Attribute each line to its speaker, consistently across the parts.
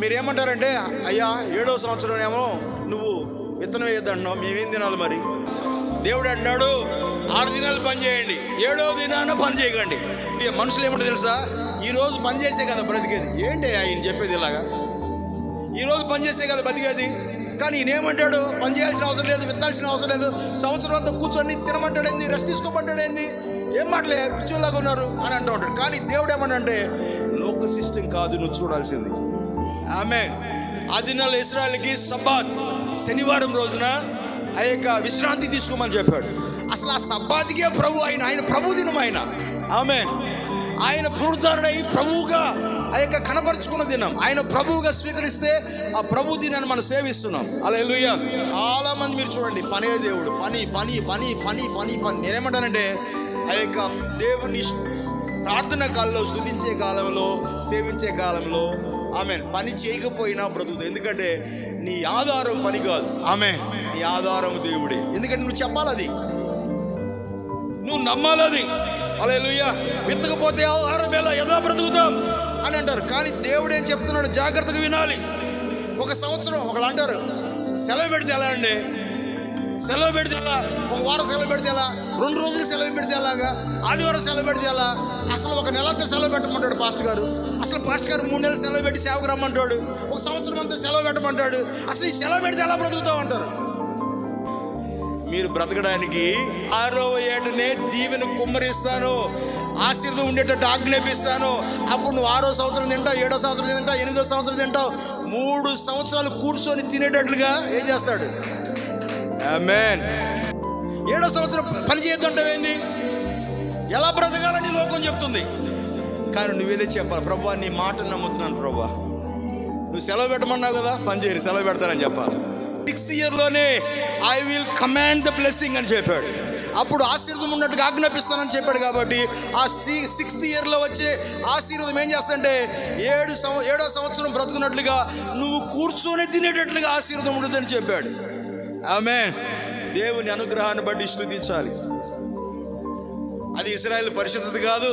Speaker 1: మీరేమంటారంటే, అయ్యా 7వ సంవత్సరం ఏమో నువ్వు విత్తనం వేయొద్దంటున్నావు, మేమేం తినాలి మరి? దేవుడు అంటున్నాడు 6 దినాలు పని చేయండి, 7వ దినాన పని చేయకండి. మనుషులు ఏమంటారు తెలుసా? ఈరోజు పని చేస్తే కదా బ్రతికేది. ఏంటి ఆయన చెప్పేది ఇలాగా? ఈరోజు పని చేస్తే కదా బతికేది. కానీ ఈయన ఏమంటాడు? పని చేయాల్సిన అవసరం లేదు, విత్తాల్సిన అవసరం లేదు, సంవత్సరం అంతా కూర్చొని తినమంటాడేంది, రెస్ట్ తీసుకోమంటాడేంది, ఏం మాటలే పిచ్చోళ్ళగా ఉన్నారు అని అంటూ ఉంటాడు. కానీ దేవుడు ఏమనంటే, లోక సిస్టమ్ కాదు నువ్వు చూడాల్సింది. ఆమేన్. ఆ దినాల్లో ఇశ్రాయేలుకి సబ్బాత్, శనివారం రోజున ఆ యొక్క విశ్రాంతి తీసుకోమని చెప్పాడు. అసలు ఆ సబ్బాత్కే ప్రభు ఆయన ప్రభు దినం ఆయన. ఆమేన్. ఆయన పునరుద్ధరణై ప్రభువుగా ఆ యొక్క కనపరుచుకున్న దినం. ఆయన ప్రభువుగా స్వీకరిస్తే ఆ ప్రభు దినాన్ని మనం సేవిస్తున్నాం. హల్లెలూయా. చాలా మంది మీరు చూడండి, పనే దేవుడు, పని పని పని పని పని పని. నేనేమంటానంటే, ఆ యొక్క దేవుని ప్రార్థన కాలంలో, స్తుతించే కాలంలో, సేవించే కాలంలో ఆమేన్ పని చేయకపోయినా బ్రతుకుతావు. ఎందుకంటే నీ ఆధారం పని కాదు. ఆమేన్. నీ ఆధారం దేవుడే. ఎందుకంటే నువ్వు చెప్పాలది, నువ్వు నమ్మాలది. హల్లెలూయా. విత్తకపోతే ఆహారం ఎలా బ్రతుకుతాం అని అంటారు. కానీ దేవుడు ఏం చెప్తున్నాడు? జాగ్రత్తగా వినాలి. ఒక సంవత్సరం ఒకళ్ళు అంటారు, సెలవు పెడితే ఎలా అండి? సెలవు పెడితే ఎలా? ఒక వారం సెలవు పెడితే ఎలా? 2 రోజులు సెలవు పెడితే ఎలాగా? ఆదివారం సెలవు పెడితే ఎలా? అసలు ఒక నెల అంతా సెలవు పెట్టమంటాడు పాస్టర్ గారు. అసలు పాస్టర్ గారు 3 నెలలు సెలవు పెట్టి సేవకు రమ్మంటాడు. ఒక సంవత్సరం అంతా సెలవు పెట్టమంటాడు. అసలు ఈ సెలవు పెడితే ఎలా బ్రతుకుతావు అంటారు. మీరు బ్రతకడానికి 6వ ఏటనే దీవెని కుమ్మరిస్తాను, ఆశీర్వాదం ఉండేటట్టు ఆజ్ఞాపిస్తాను. అప్పుడు నువ్వు 6వ సంవత్సరం తింటావు, 7వ సంవత్సరం తింటావు, 8వ సంవత్సరం తింటావు. 3 సంవత్సరాలు కూర్చొని తినేటట్లుగా ఏం చేస్తాడు? ఆమేన్. 7వ సంవత్సరం పని చేయొద్దంటావేంది? ఎలా బ్రతకాలని లోకం చెప్తుంది. కానీ నువ్వేదే చెప్పాలి, ప్రభువా నీ మాటను నమ్ముతున్నాను ప్రభువా, నువ్వు సెలవు పెట్టమన్నావు కదా, పని చేయరు, సెలవు పెడతానని చెప్పాలి. 6th ఇయర్లోనే I will command the blessing అని చెప్పాడు. అప్పుడు ఆశీర్వాదం ఉన్నట్టుగా ఆజ్ఞాపిస్తానని చెప్పాడు. కాబట్టి ఆ 6th ఇయర్లో వచ్చే ఆశీర్వాదం ఏం చేస్తాంటే, 7వ సంవత్సరం బ్రతుకున్నట్లుగా నువ్వు కూర్చొని తినేటట్లుగా ఆశీర్వాదం ఉండదని చెప్పాడు. ఆమేన్. దేవుని అనుగ్రహాన్ని బట్టి స్తుతించాలి. అది ఇశ్రాయేల్ పరిశుద్ధత కాదు,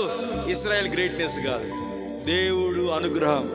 Speaker 1: ఇశ్రాయేల్ గ్రేట్నెస్ కాదు, దేవుడు అనుగ్రహం.